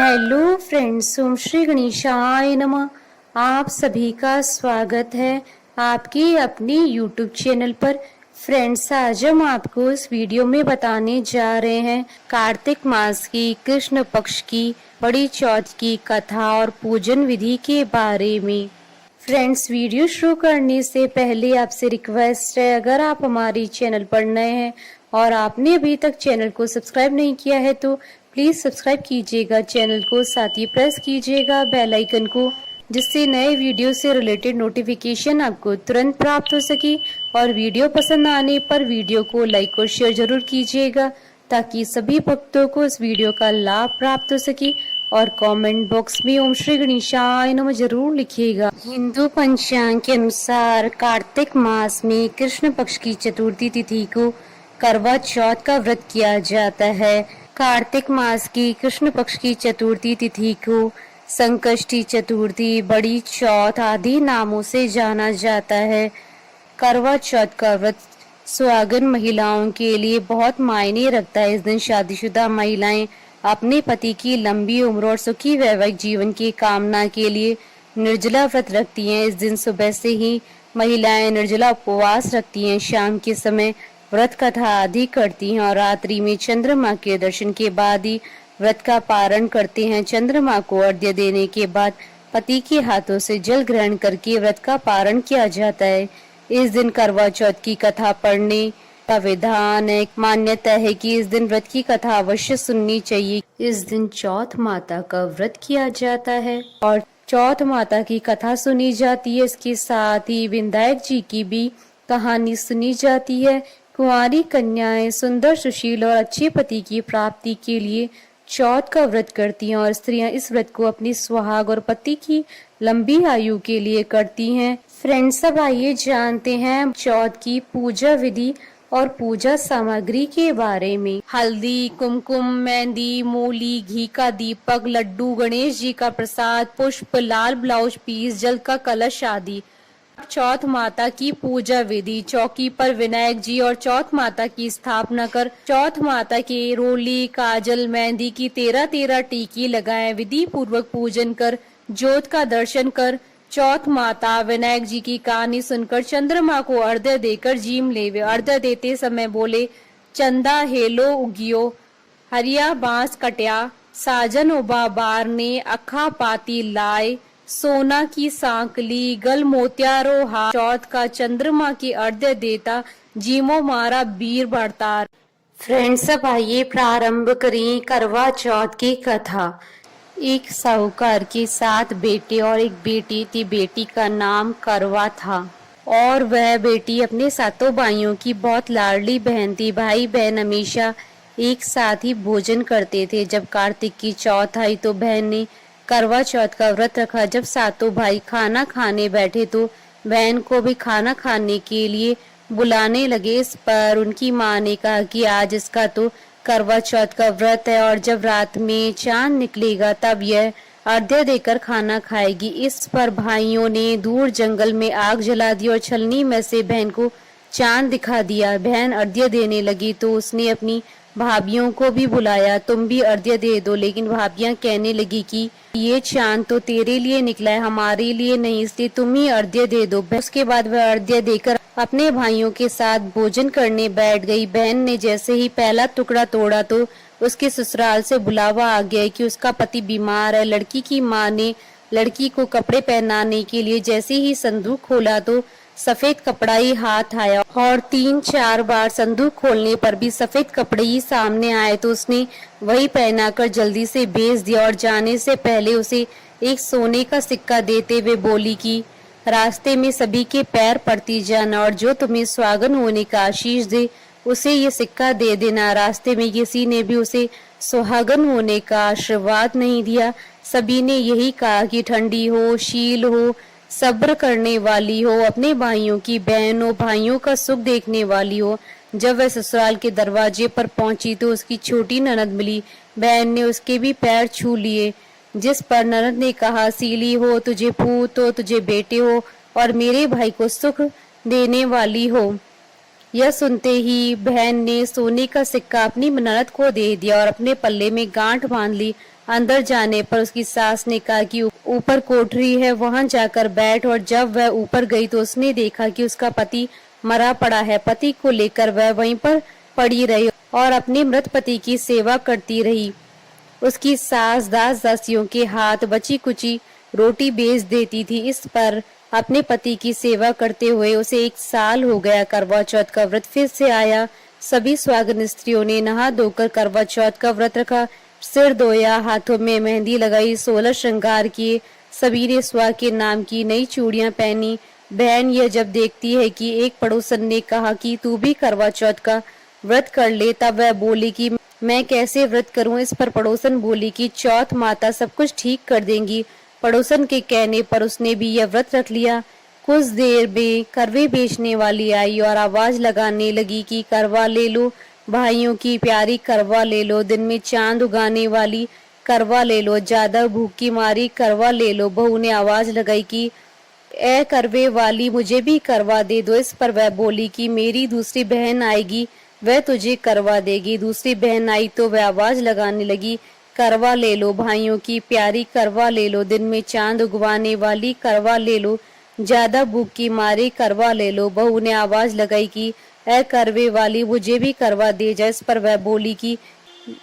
Hello friends, ओम श्री गणेशाय नमः। आप सभी का स्वागत है आपके अपने यूट्यूब चैनल पर। फ्रेंड्स, आज हम आपको इस वीडियो में बताने जा रहे हैं कार्तिक मास की कृष्ण पक्ष की बड़ी चौथ की कथा और पूजन विधि के बारे में। फ्रेंड्स, वीडियो शुरू करने से पहले आपसे रिक्वेस्ट है, अगर आप हमारी चैनल पर नए हैं और आपने अभी तक चैनल को सब्सक्राइब नहीं किया है तो प्लीज सब्सक्राइब कीजिएगा चैनल को, साथ ही प्रेस कीजिएगा बेल आइकन को, जिससे नए वीडियो से रिलेटेड नोटिफिकेशन आपको तुरंत प्राप्त हो सके। और वीडियो पसंद आने पर वीडियो को लाइक और शेयर जरूर कीजिएगा ताकि सभी भक्तों को इस वीडियो का लाभ प्राप्त हो सके। और कमेंट बॉक्स में ओम श्री गणेशाय नमः जरूर लिखिएगा। हिंदू पंचांग के अनुसार कार्तिक मास में कृष्ण पक्ष की चतुर्थी तिथि को करवा चौथ का व्रत किया जाता है। कार्तिक मास की कृष्ण पक्ष की चतुर्थी तिथि को संकष्टी चतुर्थी, बड़ी चौथ आदि नामों से जाना जाता है। करवा चौथ का व्रत सुहागन महिलाओं के लिए बहुत मायने रखता है। इस दिन शादीशुदा महिलाएं अपने पति की लंबी उम्र और सुखी वैवाहिक जीवन की कामना के लिए निर्जला व्रत रखती हैं। इस दिन सुबह से ही महिलाएं निर्जला उपवास रखती हैं, शाम के समय व्रत कथा आदि करती हैं और रात्रि में चंद्रमा के दर्शन के बाद ही व्रत का पारण करते हैं। चंद्रमा को अर्घ्य देने के बाद पति के हाथों से जल ग्रहण करके व्रत का पारण किया जाता है। इस दिन करवा चौथ की कथा पढ़ने का विधान है। मान्यता है कि इस दिन व्रत की कथा अवश्य सुननी चाहिए। इस दिन चौथ माता का व्रत किया जाता है और चौथ माता की कथा सुनी जाती है। इसके साथ ही विनायक जी की भी कहानी सुनी जाती है। कुंवारी कन्याएं सुंदर, सुशील और अच्छे पति की प्राप्ति के लिए चौथ का व्रत करती हैं और स्त्रियां इस व्रत को अपनी सुहाग और पति की लंबी आयु के लिए करती हैं। फ्रेंड्स, सब आइए जानते हैं चौथ की पूजा विधि और पूजा सामग्री के बारे में। हल्दी, कुमकुम, मेहंदी, मूली, घी का दीपक, लड्डू, गणेश जी का प्रसाद, पुष्प, लाल ब्लाउज पीस, जल का कलश आदि। चौथ माता की पूजा विधि। चौकी पर विनायक जी और चौथ माता की स्थापना कर चौथ माता के रोली, काजल, मेहंदी की 13-13 टीकी लगाएं। विधि पूर्वक पूजन कर ज्योत का दर्शन कर चौथ माता विनायक जी की कहानी सुनकर चंद्रमा को अर्घ्य देकर जीम लेवे। अर्घ्य देते समय बोले, चंदा हेलो उगियो, हरिया बांस कट्या, साजन उबा बार ने अखा पाती लाए, सोना की सांकली, गल मोतियारो हार। चौथ का चंद्रमा की अर्घ्य देता जीमो मारा वीर भरतार। फ्रेंड्स, अब आइए प्रारंभ करें करवा चौथ की कथा। एक साहूकार के 7 बेटे और एक बेटी थी। बेटी का नाम करवा था और वह बेटी अपने सातों भाइयों की बहुत लाडली बहन थी। भाई बहन हमेशा एक साथ ही भोजन करते थे। जब कार्तिक की चौथ आई तो बहन ने करवा चौथ का व्रत रखा। जब सातों भाई खाना खाने बैठे तो बहन को भी खाना खाने के लिए बुलाने लगे। इस पर उनकी माँ ने कहा कि आज इसका तो करवा चौथ का व्रत है और जब रात में चांद निकलेगा तब यह अर्घ्य देकर खाना खाएगी। इस पर भाइयों ने दूर जंगल में आग जला दी और छलनी में से बहन को चांद दिखा दिया। बहन अर्घ्य देने लगी तो उसने अपनी भाभियों को भी बुलाया, तुम भी अर्घ्य दे दो। लेकिन भाभियां कहने लगी कि ये चांद तो तेरे लिए निकला है, हमारे लिए नहीं, इसलिए तुम ही अर्घ्य दे दो। उसके बाद वह अर्घ्य देकर अपने भाइयों के साथ भोजन करने बैठ गई। बहन ने जैसे ही पहला टुकड़ा तोड़ा तो उसके ससुराल से बुलावा आ गया कि उसका पति बीमार है। लड़की की माँ ने लड़की को कपड़े पहनाने के लिए जैसे ही संदूक खोला तो सफेद कपड़ा ही हाथ आया और 3-4 बार संदूक खोलने पर भी सफेद कपड़े ही सामने आए तो उसने वही पहनाकर जल्दी से भेज दिया और जाने से पहले उसे एक सोने का सिक्का देते हुए बोली कि रास्ते में सभी के पैर पड़ती जाना और जो तुम्हें स्वागन होने का आशीष दे उसे ये सिक्का दे देना। रास्ते में किसी ने भी उसे सुहागन होने का आशीर्वाद नहीं दिया। सभी ने यही कहा कि ठंडी हो, शील हो, सब्र करने वाली हो, अपने भाइयों की बहन हो, भाइयों का सुख देखने वाली हो। जब वह ससुराल के दरवाजे पर पहुंची तो उसकी छोटी ननद मिली। बहन ने उसके भी पैर छू लिए, जिस पर ननद ने कहा, सीली हो, तुझे पूत हो, तुझे बेटे हो और मेरे भाई को सुख देने वाली हो। यह सुनते ही बहन ने सोने का सिक्का अपनी ननद को दे दिया और अपने पल्ले में गांठ बांध ली। अंदर जाने पर उसकी सास ने कहा कि ऊपर कोठरी है, वहां जाकर बैठ। और जब वह ऊपर गई तो उसने देखा कि उसका पति मरा पड़ा है। पति को लेकर वह वहीं पर पड़ी रही और अपने मृत पति की सेवा करती रही। उसकी सास दास दासियों के हाथ बची कुची रोटी बेच देती थी। इस पर अपने पति की सेवा करते हुए उसे 1 साल हो गया। करवा चौथ का व्रत फिर से आया। सभी सुहागिन स्त्रियों ने नहा धोकर करवा चौथ का व्रत रखा, सिर धोया, हाथों में मेहंदी लगाई, 16 श्रृंगार किए। सभी ने सुहाग के नाम की नई चूड़ियां पहनी। बहन यह जब देखती है कि एक पड़ोसन ने कहा कि तू भी करवा चौथ का व्रत कर ले, तब वह बोली कि मैं कैसे व्रत करूं। इस पर पड़ोसन बोली कि चौथ माता सब कुछ ठीक कर देंगी। पड़ोसन के कहने पर उसने भी यह व्रत रख लिया। कुछ देर में करवे बेचने वाली आई और आवाज लगाने लगी कि करवा ले लो भाइयों की प्यारी, करवा ले लो, दिन में चांद उगाने वाली, करवा ले लो, ज्यादा भूख की मारी, करवा ले लो। बहू ने आवाज लगाई कि ए करवे वाली, मुझे भी करवा दे दो। इस पर वह बोली कि मेरी दूसरी बहन आएगी, वह तुझे करवा देगी। दूसरी बहन आई तो वह आवाज लगाने लगी, करवा ले लो भाइयों की प्यारी, करवा ले लो, दिन में चांद उगवाने वाली, करवा ले लो, ज्यादा भूख की मारी, करवा ले लो। बहू ने आवाज लगाई कि ए करवे वाली, मुझे भी करवा दे जा। इस पर वह बोली कि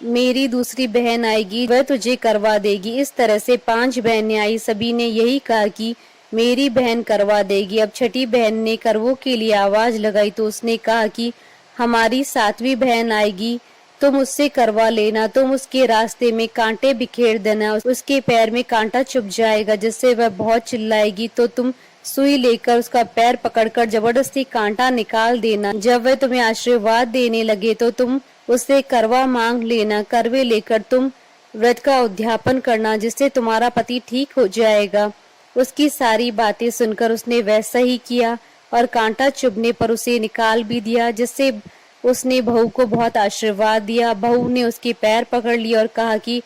मेरी दूसरी बहन आएगी, वह तुझे करवा देगी। इस तरह से 5 बहनें आई। सभी ने यही कहा कि मेरी बहन करवा देगी। अब छठी बहन ने करवों के लिए आवाज लगाई तो उसने कहा कि हमारी 7वीं बहन आएगी, तुम उससे करवा लेना। तुम उसके रास्ते में कांटे बिखेर देना, उसके पैर में कांटा चुभ जाएगा, जिससे वह बहुत चिल्लाएगी तो तुम सुई लेकर उसका पैर पकड़कर जबरदस्ती कांटा निकाल देना। जब वह तुम्हें आशीर्वाद देने लगे तो तुम उससे करवा मांग लेना। करवे लेकर तुम व्रत का उद्यापन करना, जिससे तुम्हारा पति ठीक हो जाएगा। उसकी सारी बातें सुनकर उसने वैसा ही किया और कांटा चुभने पर उसे निकाल भी दिया, जिससे उसने बहू को बहुत आशीर्वाद दिया। बहू ने उसके पैर पकड़ लिए और कहा कि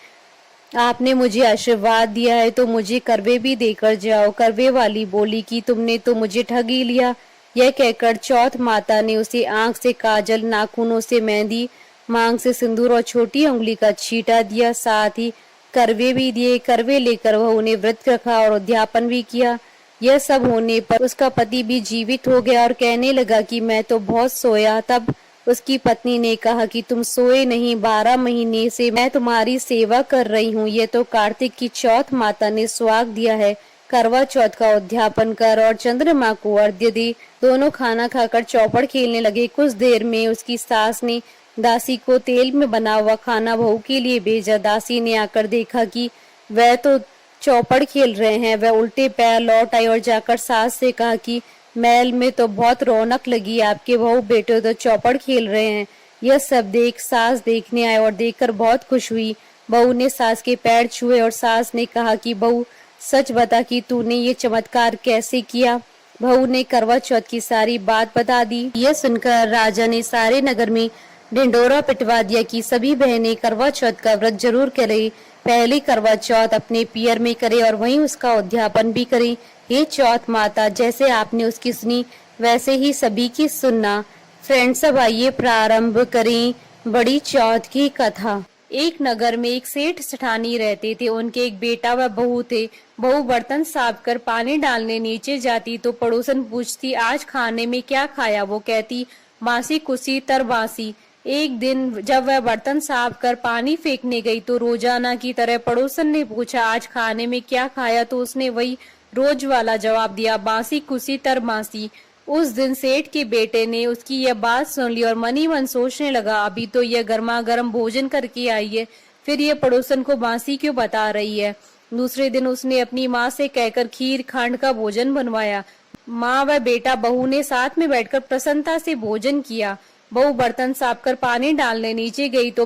आपने मुझे आशीर्वाद दिया है तो मुझे करवे भी देकर जाओ। करवे वाली बोली कि तुमने तो मुझे ठग ही लिया। यह कहकर चौथ माता ने उसे आंख से काजल, नाखूनों से मेहंदी, मांग से सिंदूर और छोटी उंगली का छींटा दिया, साथ ही करवे भी दिए। करवे लेकर वह उन्हें व्रत रखा और उद्यापन भी किया। यह सब होने पर उसका पति भी जीवित हो गया और कहने लगा कि मैं तो बहुत सोया। तब उसकी पत्नी ने कहा कि तुम सोए नहीं, 12 महीने से मैं तुम्हारी सेवा कर रही हूँ। ये तो कार्तिक की चौथ माता ने सुहाग दिया है। करवा चौथ का उद्यापन कर और चंद्रमा को अर्घ्य दे। दोनों खाना खाकर चौपड़ खेलने लगे। कुछ देर में उसकी सास ने दासी को तेल में बना हुआ खाना बहू के लिए भेजा। दासी ने आकर देखा कि वह तो चौपड़ खेल रहे हैं। वह उल्टे पैर लौट आई और जाकर सास से कहा कि महल में तो बहुत रौनक लगी, आपके बहू बेटे तो चौपड़ खेल रहे हैं। यह सब देख सास देखने आए और देखकर बहुत खुश हुई। बहू ने सास के पैर छुए और सास ने कहा कि बहू सच बता कि तूने ये चमत्कार कैसे किया। बहू ने करवा चौथ की सारी बात बता दी। यह सुनकर राजा ने सारे नगर में ढिंडोरा पिटवा दिया कि सभी बहनें करवा चौथ का व्रत जरूर करें। पहली करवा चौथ अपने पियर में करे और वहीं उसका उद्यापन भी करें। हे चौथ माता, जैसे आपने उसकी सुनी वैसे ही सभी की सुनना। फ्रेंड्स, अब आइए प्रारंभ करें बड़ी चौथ की कथा। एक नगर में एक सेठ सेठानी रहते थे। उनके एक बेटा व बहू थे। बहू बर्तन साफ कर पानी डालने नीचे जाती तो पड़ोसन पूछती आज खाने में क्या खाया। वो कहती बासी कुसी तरबासी। एक दिन जब वह बर्तन साफ कर पानी फेंकने गई तो रोजाना की तरह पड़ोसन ने पूछा आज खाने में क्या खाया, तो उसने वही रोज वाला जवाब दिया बासी कुसी तरबासी। उस दिन सेठ के बेटे ने उसकी यह बात सुन ली और मन ही मन सोचने लगा अभी तो यह गर्मा गर्म भोजन करके आई है, फिर यह पड़ोसन को बासी क्यों बता रही है। दूसरे दिन उसने अपनी माँ से कहकर खीर खांड का भोजन बनवाया। माँ व बेटा बहू ने साथ में बैठकर प्रसन्नता से भोजन किया। बहू बर्तन साफ कर पानी डालने नीचे गई तो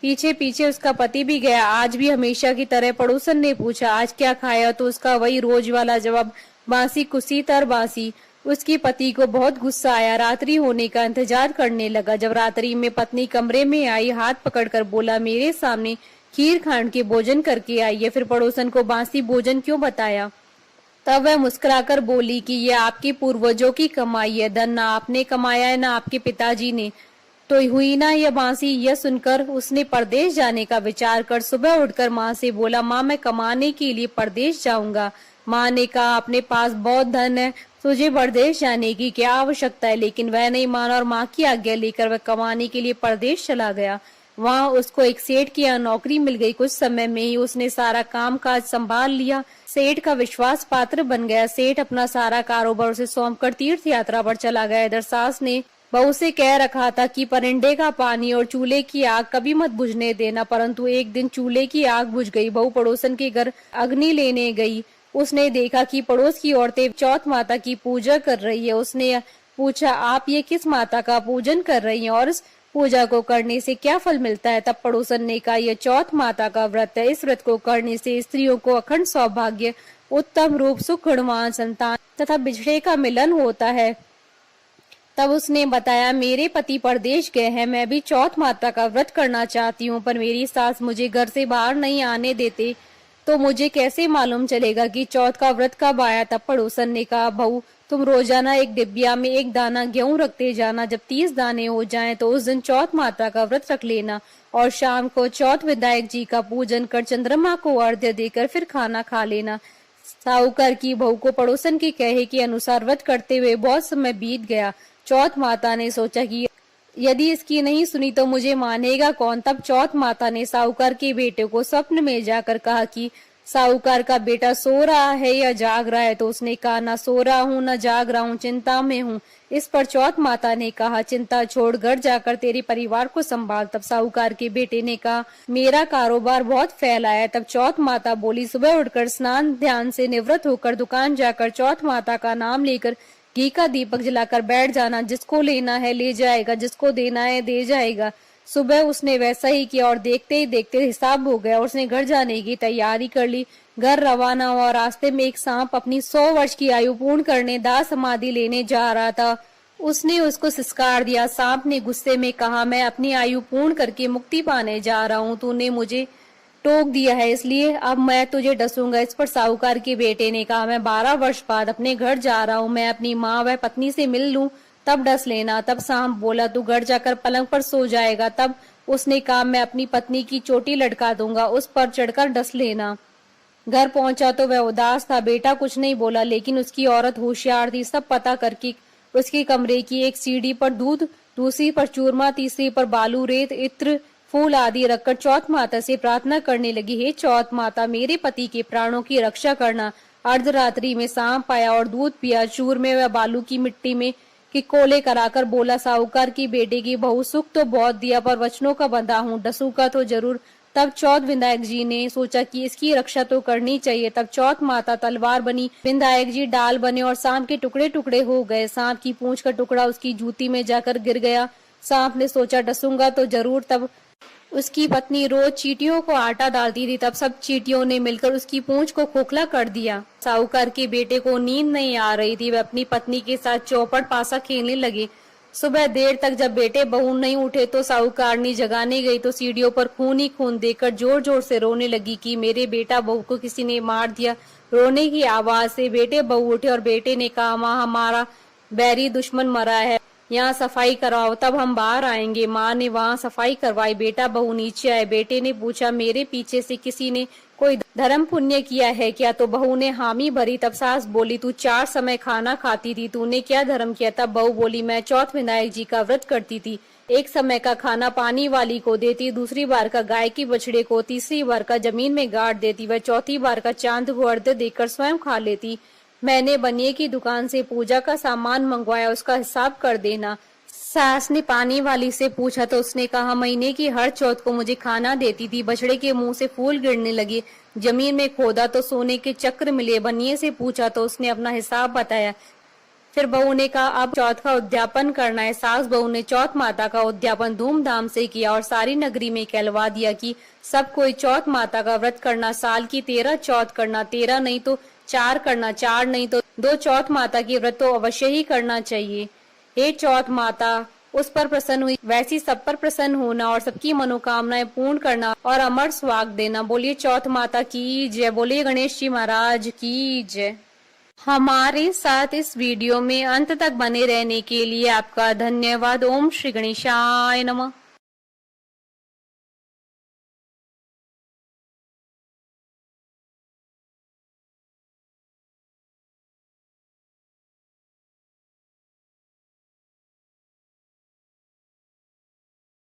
पीछे पीछे उसका पति भी गया। आज भी हमेशा की तरह पड़ोसन ने पूछा आज क्या खाया, तो उसका वही रोज वाला जवाब बासी कुसी तरबासी। उसकी पति को बहुत गुस्सा आया। रात्रि होने का इंतजार करने लगा। जब रात्रि में पत्नी कमरे में आई, हाथ पकड़कर बोला मेरे सामने खीर खांड के भोजन करके आई है, फिर पड़ोसन को बासी भोजन क्यों बताया। तब वह मुस्कुराकर बोली कि यह आपके पूर्वजों की कमाई है, धन ना आपने कमाया है ना आपके पिताजी ने। तो हुई ना यह बांसी। यह सुनकर उसने परदेश जाने का विचार कर सुबह उठकर माँ से बोला, माँ मैं कमाने के लिए परदेश जाऊंगा। माँ ने कहा, अपने पास बहुत धन है, तुझे परदेश जाने की क्या आवश्यकता है। लेकिन वह नहीं माना और माँ की आज्ञा लेकर वह कमाने के लिए परदेश चला गया। वहां उसको एक सेठ की यहाँ नौकरी मिल गई। कुछ समय में ही उसने सारा काम काज संभाल लिया। सेठ का विश्वास पात्र बन गया। सेठ अपना सारा कारोबार उसे सौंपकर तीर्थ यात्रा पर चला गया। इधर सास ने बहू से कह रखा था कि परिंदे का पानी और चूल्हे की आग कभी मत बुझने देना, परंतु एक दिन चूल्हे की आग बुझ गई। बहू पड़ोसन के घर अग्नि लेने गई। उसने देखा कि पड़ोस की औरतें चौथ माता की पूजा कर रही है। उसने पूछा, आप ये किस माता का पूजन कर रही हैं और इस पूजा को करने से क्या फल मिलता है। तब पड़ोसन ने कहा, यह चौथ माता का व्रत है। इस व्रत को करने से स्त्रियों को अखंड सौभाग्य, उत्तम रूप, सुख, गुणवान संतान तथा बिछड़े का मिलन होता है। तब उसने बताया, मेरे पति परदेश गए हैं, मैं भी चौथ माता का व्रत करना चाहती हूँ, पर मेरी सास मुझे घर से बाहर नहीं आने देते, तो मुझे कैसे मालूम चलेगा कि चौथ का व्रत कब आया। तब पड़ोसन ने कहा, बहू तुम रोजाना एक डिब्बिया में एक दाना गेहूं रखते जाना। जब 30 दाने हो जाएं तो उस दिन चौथ माता का व्रत रख लेना और शाम को चौथ विनायक जी का पूजन कर चंद्रमा को अर्घ्य देकर फिर खाना खा लेना। साहूकार की बहू को पड़ोसन के कहे के अनुसार व्रत करते हुए बहुत समय बीत गया। चौथ माता ने सोचा कि यदि इसकी नहीं सुनी तो मुझे मानेगा कौन। तब चौथ माता ने साहूकार के बेटे को स्वप्न में जाकर कहा कि साहूकार का बेटा सो रहा है या जाग रहा है। तो उसने कहा, ना सो रहा हूँ न जाग रहा हूँ, चिंता में हूँ। इस पर चौथ माता ने कहा, चिंता छोड़ घर जाकर तेरे परिवार को संभाल। तब साहूकार के बेटे ने कहा, मेरा कारोबार बहुत फैला है। तब चौथ माता बोली, सुबह उठकर स्नान ध्यान से निवृत्त होकर दुकान जाकर चौथ माता का नाम लेकर घी का दीपक जलाकर बैठ जाना। जिसको लेना है ले जाएगा, जिसको देना है दे जाएगा। सुबह उसने वैसा ही किया और देखते ही देखते हिसाब हो गया। उसने घर जाने की तैयारी कर ली। घर रवाना हुआ। रास्ते में एक सांप अपनी 100 वर्ष की आयु पूर्ण करने दाह समाधि लेने जा रहा था। उसने उसको सिस्कार दिया। सांप ने गुस्से में कहा, मैं अपनी आयु पूर्ण करके मुक्ति पाने जा रहा हूँ, तूने मुझे टोक दिया है, इसलिए अब मैं तुझे डसूंगा। इस पर साहूकार के बेटे ने कहा, मैं 12 वर्ष बाद अपने घर जा रहा हूँ, मैं अपनी माँ व पत्नी से मिल लूं, तब डस लेना। तब सांप बोला, तू घर जाकर पलंग पर सो जाएगा। तब उसने कहा, मैं अपनी पत्नी की चोटी लटका दूंगा, उस पर चढ़कर डस लेना। घर पहुंचा तो वह उदास था। बेटा कुछ नहीं बोला, लेकिन उसकी औरत होशियार थी। सब पता करके उसके कमरे की एक सीढ़ी पर दूध, दूसरी पर चूरमा, तीसरी पर बालू, रेत, इत्र, फूल आदि रखकर चौथ माता से प्रार्थना करने लगी, हे चौथ माता, मेरे पति के प्राणों की रक्षा करना। अर्धरात्रि में सांप आया और दूध पिया। चूरमे व बालू की मिट्टी में कि कोले कराकर बोला, साहूकार की बेटे की बहू, सुख तो बहुत दिया पर वचनों का बंधा हूँ, डसूंगा तो जरूर। तब चौथ विनायक जी ने सोचा कि इसकी रक्षा तो करनी चाहिए। तब चौथ माता तलवार बनी, विनायक जी डाल बने और सांप के टुकड़े टुकड़े हो गए। सांप की पूंछ का टुकड़ा उसकी जूती में जाकर गिर गया। सांप ने सोचा, डसूंगा तो जरूर। तब उसकी पत्नी रोज चींटियों को आटा डालती थी। तब सब चींटियों ने मिलकर उसकी पूंछ को खोखला कर दिया। साहूकार के बेटे को नींद नहीं आ रही थी। वह अपनी पत्नी के साथ चौपड़ पासा खेलने लगे। सुबह देर तक जब बेटे बहू नहीं उठे तो साहूकारनी जगाने गई तो सीढ़ियों पर खून ही खून देखकर जोर जोर से रोने लगी कि मेरे बेटा बहू को किसी ने मार दिया। रोने की आवाज से बेटे बहू उठे और बेटे ने कहा, माँ हमारा बैरी दुश्मन मरा है, यहाँ सफाई करवाओ, तब हम बाहर आएंगे। माँ ने वहाँ सफाई करवाई। बेटा बहू नीचे आए। बेटे ने पूछा, मेरे पीछे से किसी ने कोई धर्म पुण्य किया है क्या? तो बहू ने हामी भरी। तब सास बोली, तू 4 समय खाना खाती थी, तूने क्या धर्म किया? तब बहू बोली, मैं चौथ विनायक जी का व्रत करती थी। एक समय का खाना पानी वाली को देती, दूसरी बार का गाय की बछड़े को, तीसरी बार का जमीन में गाड़ देती, वह चौथी बार का चांद को अर्घ्य देकर स्वयं खा लेती। मैंने बनिए की दुकान से पूजा का सामान मंगवाया, उसका हिसाब कर देना। सास ने पानी वाली से पूछा तो उसने कहा, महीने की हर चौथ को मुझे खाना देती थी। बछड़े के मुंह से फूल गिरने लगे। जमीन में खोदा तो सोने के चक्र मिले। बनिए से पूछा तो उसने अपना हिसाब बताया। फिर बहू ने कहा, अब चौथ का उद्यापन करना है। सास बहू ने चौथ माता का उद्यापन धूमधाम से किया और सारी नगरी में कहलवा दिया कि सब कोई चौथ माता का व्रत करना, साल की 13 चौथ करना, 13 नहीं तो 4 करना, 4 नहीं तो 2 चौथ माता की व्रत तो अवश्य ही करना चाहिए। हे चौथ माता, उस पर प्रसन्न हुई वैसी सब पर प्रसन्न होना और सबकी मनोकामनाएं पूर्ण करना और अमर स्वाग देना। बोलिए चौथ माता की जय। बोलिए गणेश जी महाराज की जय। हमारे साथ इस वीडियो में अंत तक बने रहने के लिए आपका धन्यवाद। ओम श्री गणेशाय नमः।